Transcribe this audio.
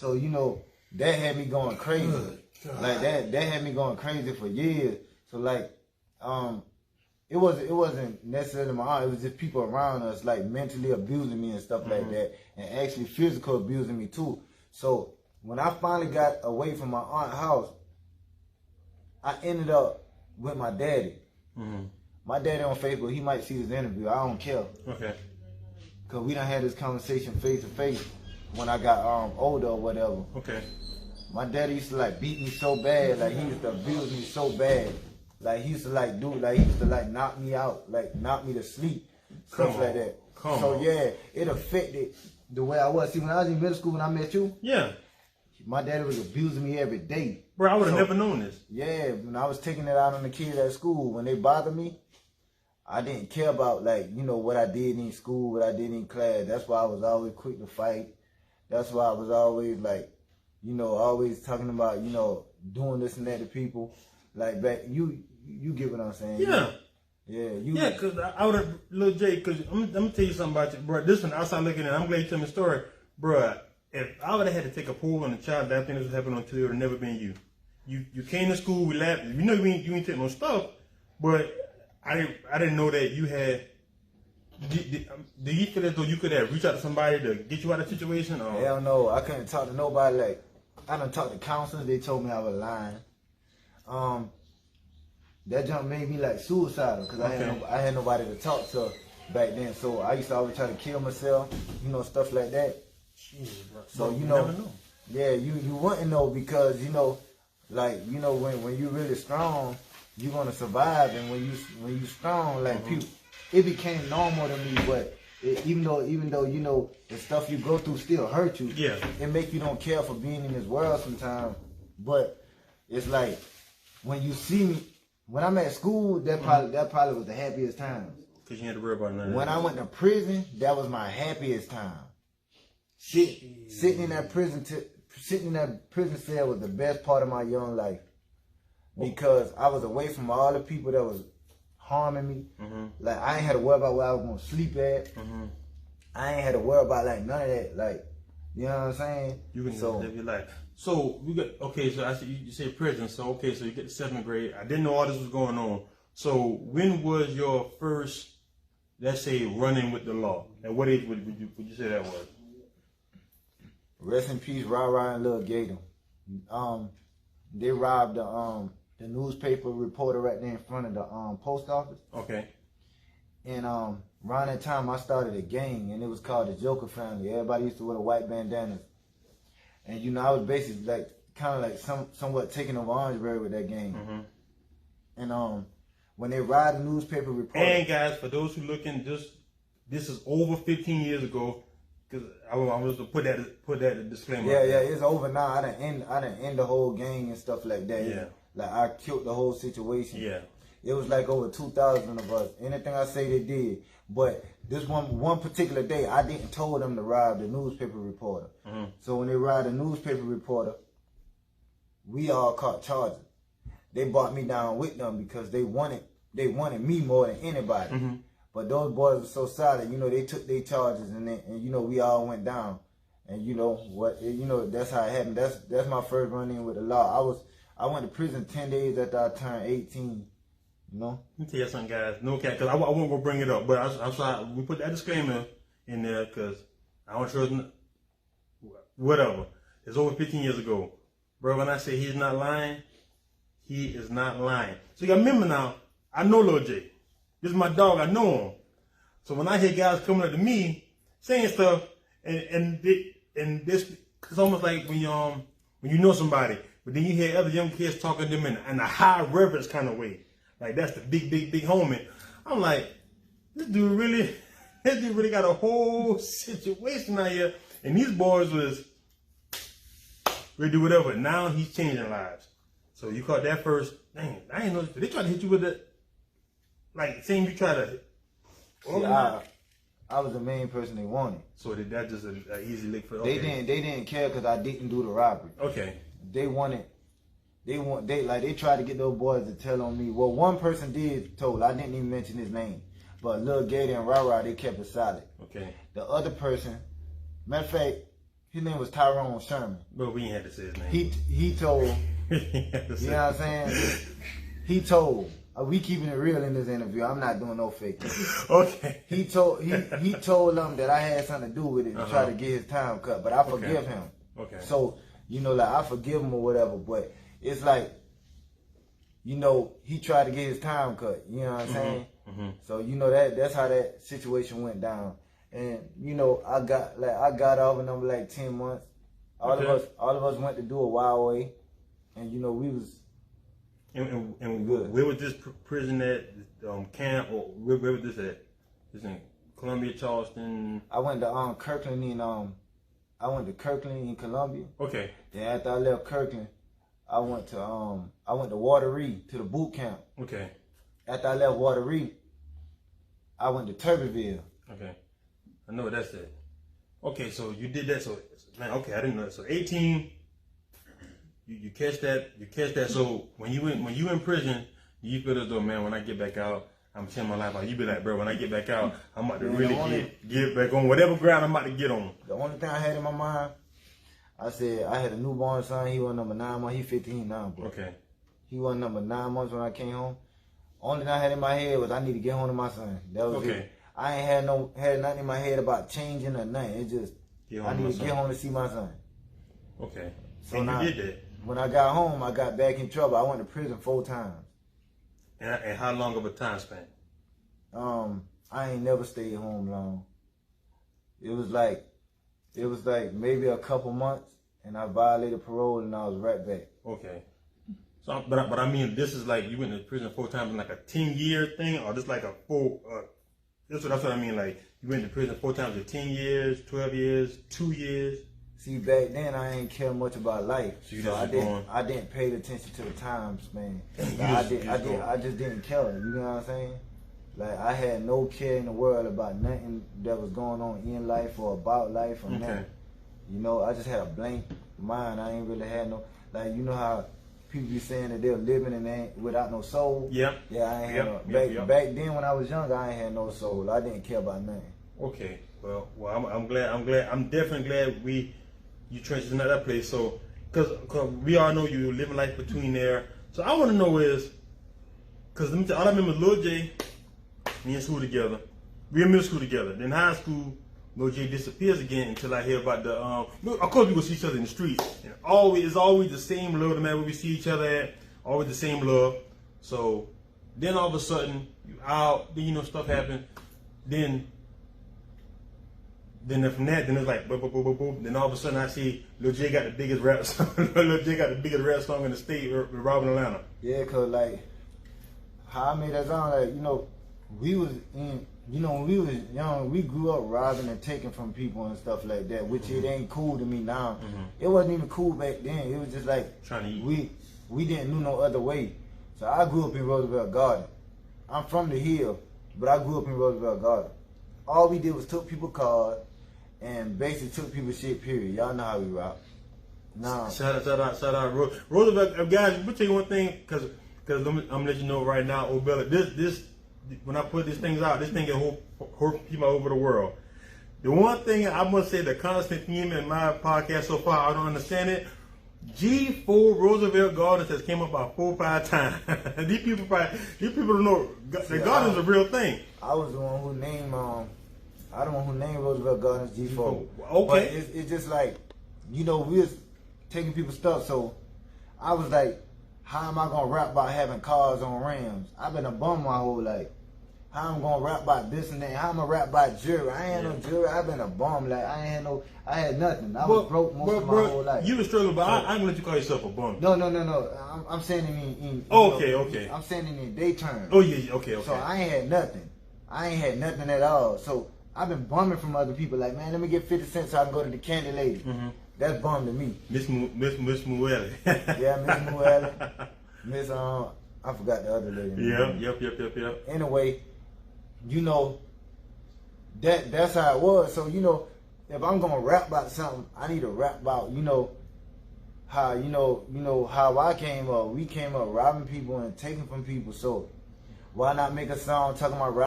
So, you know, that had me going crazy. Like that had me going crazy for years. So like, it wasn't necessarily my aunt, it was just people around us like mentally abusing me and stuff like that, and actually physical abusing me too. So when I finally got away from my aunt's house, I ended up with my daddy. My daddy on Facebook, he might see this interview, I don't care. Okay. Cause we done had this conversation face to face when I got older or whatever. Okay. My daddy used to like beat me so bad, like he used to abuse me so bad. Like he used to like he used to like knock me out, like knock me to sleep, stuff like that. So yeah, it affected the way I was. See, when I was in middle school when I met you, my daddy was abusing me every day. Bro, I would have never known this. Yeah, when I was taking it out on the kids at school, when they bothered me, I didn't care about like, you know, what I did in school, what I did in class. That's why I was always quick to fight. That's why I was always like, you know, always talking about, you know, doing this and that to people. Like back, you get what I'm saying? Yeah. Yeah, because I would have, Lil J, because I'm going to tell you something about you, bro. This one, outside looking at it, I'm glad you tell me the story. Bro, if I would have had to take a poll on the child, that thing that was happening on TV, it would have never been you. You came to school, we laughed. You know you ain't take no stuff, but I didn't know that you had. Do you feel as though you could have reached out to somebody to get you out of the situation? Or? Hell no, I couldn't talk to nobody. Like, I done talked to counselors, they told me I was lying. That jump made me like suicidal because I had nobody to talk to back then. So I used to always try to kill myself, you know, stuff like that. Jesus, bro. So you never know, yeah, you wouldn't know because you know, like you know when you really strong, you're gonna survive, and when you strong, like people, it became normal to me. But even though you know the stuff you go through still hurt you, it make you don't care for being in this world sometimes. But it's like when you see me. When I'm at school, that probably was the happiest time. Cause you had to worry about nothing. When I went to prison, that was my happiest time. Sitting in that prison cell was the best part of my young life, because I was away from all the people that was harming me. Like I ain't had to worry about where I was gonna sleep at. I ain't had to worry about like none of that. Like, you know what I'm saying? You can just live your life. So we got so I said you say prison. So okay, so you get to 7th grade. I didn't know all this was going on. So when was your first, let's say, running with the law? At what age would you say that was? Rest in peace, Rah and Lil Gator. They robbed the newspaper reporter right there in front of the post office. Okay. And around that time I started a gang, and it was called the Joker Family. Everybody used to wear the white bandanas. And you know, I was basically like kind of like somewhat taking over Orangeburg with that gang. And when they robbed the newspaper reporter. And guys, for those who looking, this is over 15 years ago. Because I was to put that disclaimer. Yeah, it's over now. I done end the whole gang and stuff like that. Yeah. Like I killed the whole situation. Yeah. It was like over 2,000 of us. Anything I say, they did. But this one particular day, I didn't tell them to rob the newspaper reporter. So when they robbed the newspaper reporter, we all caught charges. They brought me down with them because they wanted me more than anybody. But those boys were so solid, you know, they took their charges, and you know, we all went down. And you know what, you know, that's how it happened. That's my first run in with the law. I went to prison 10 days after I turned 18. You know? Let me tell you something, guys. No cat, because I won't go bring it up, but I'm sorry. We put that disclaimer in there because I don't sure whatever. It's over 15 years ago. Bro, when I say he's not lying, he is not lying. So you got to remember now, I know Lil J. This is my dog, I know him. So when I hear guys coming up to me saying stuff, and this, it's almost like when you know somebody, but then you hear other young kids talking to them in a high reverence kind of way. Like that's the big homie. I'm like, this dude really got a whole situation out here. And these boys was ready to do whatever. Now he's changing lives. So you caught that first. Dang, I ain't know. They tried to hit you with it. Like saying you try to. See, I was the main person they wanted. So that just an easy lick for. Okay. They didn't care because I didn't do the robbery. Okay. They tried to get those boys to tell on me. Well, one person did told. I didn't even mention his name. But Lil Gator and Rah, they kept it solid. Okay. The other person, matter of fact, His name was Tyrone Sherman. But we ain't had to say his name. He told, We ain't had to say you know what I'm saying? He told, we keeping it real in this interview. I'm not doing no fake things. Okay. He told them that I had something to do with it to try to get his time cut, but I forgive him. Okay. So, you know, like I forgive him or whatever, but it's like, you know, he tried to get his time cut. You know what I'm saying? Mm-hmm. So, you know, that's how that situation went down. And, you know, I got off in them like 10 months. All of us went to do a wild way. And, you know, we was And good. where was this prison at? Camp, or where was this at? This in Columbia, Charleston? I went to Kirkland in Columbia. Okay. Then after I left Kirkland, I went to Wateree, to the boot camp. Okay. After I left Wateree, I went to Turbeville. Okay. I know what that's at. Okay, so you did that. So, man, okay, I didn't know that. So 18, you catch that. So when you in prison, you feel as though, man, when I get back out, I'm changing my life out. You be like, bro, when I get back out, I'm about to really get back on whatever ground I'm about to get on. The only thing I had in my mind, I said I had a newborn son. He was number 9 months. He 15 now, bro. Okay. He was number 9 months when I came home. Only thing I had in my head was I need to get home to my son. That was it. I ain't had nothing in my head about changing or nothing. It just I need to get home to see my son. Okay. So and now, you did that. When I got home, I got back in trouble. I went to prison 4 times. And how long of a time span? I ain't never stayed home long. It was like maybe a couple months, and I violated parole, and I was right back. Okay. So, but I mean, this is like you went to prison 4 times in like a 10-year thing, or just like a full. That's what I mean. Like you went to prison 4 times in 10 years, 12 years, 2 years. See, back then I ain't care much about life, So I didn't pay attention to the times, man. Like, I just didn't care. You know what I'm saying? Like I had no care in the world about nothing that was going on in life or about life or nothing. You know, I just had a blank mind. I ain't really had no, like, you know how people be saying that they're living and they ain't without no soul. Yeah. Yeah, I ain't had no. Back then when I was younger, I ain't had no soul. I didn't care about nothing. Okay. Well, I'm glad. I'm definitely glad you transitioned to that place. So, cause we all know you living life between there. So I want to know is, cause all I remember is Lil J, me in school together. We in middle school together. Then high school, Lil J disappears again until I hear about the. Of course, we go see each other in the streets. And it's always the same love, no matter where we see each other at. Always the same love. So then all of a sudden you out. Then stuff happens. Then from that, then it's like boom, boom, boom, boom, boom. Then all of a sudden I see Lil J got the biggest rap song. Lil J got the biggest rap song in the state with Robin Atlanta. Yeah, cause like how I made that song, like we was in. When we was young, we grew up robbing and taking from people and stuff like that, which it ain't cool to me now. It wasn't even cool back then. It was just like trying to eat. We didn't know no other way. So I grew up in Roosevelt Garden. I'm from the hill, but I grew up in Roosevelt Garden. All we did was took people cars and basically took people's shit, period. Y'all know how we rock. Now, Shout out, Roosevelt. Guys, let me tell you one thing, because I'm gonna let you know right now, Obilla, this when I put these things out, this thing can hurt people over the world. The one thing I must say, the constant theme in my podcast so far, I don't understand it. G4 Roosevelt Gardens has came up about 4 or 5 times. These people don't know the garden's a real thing. I was the one who named I don't know who named Roosevelt Gardens G4. Okay. But it's just like, we was taking people's stuff, so I was like, how am I gonna rap about having cars on Rams? I've been a bum my whole life. How I'm gonna rap about this and that? How I'm gonna rap about jewelry? I ain't had no jewelry. I've been a bum. Like I had nothing. I was broke most of my whole life. You was struggling, but I ain't gonna let you call yourself a bum. No. I'm saying in okay. I'm saying in day terms. Oh yeah, okay. So I ain't had nothing. I ain't had nothing at all. So I've been bumming from other people. Like, man, let me get 50 cents so I can go to the candy lady. That's bum to me. Miss Muelle. Yeah, Miss Muelle. Miss I forgot the other lady. Yep. Anyway, that's how it was. So if I'm gonna rap about something, I need to rap about how I came up. We came up robbing people and taking from people. So why not make a song talking about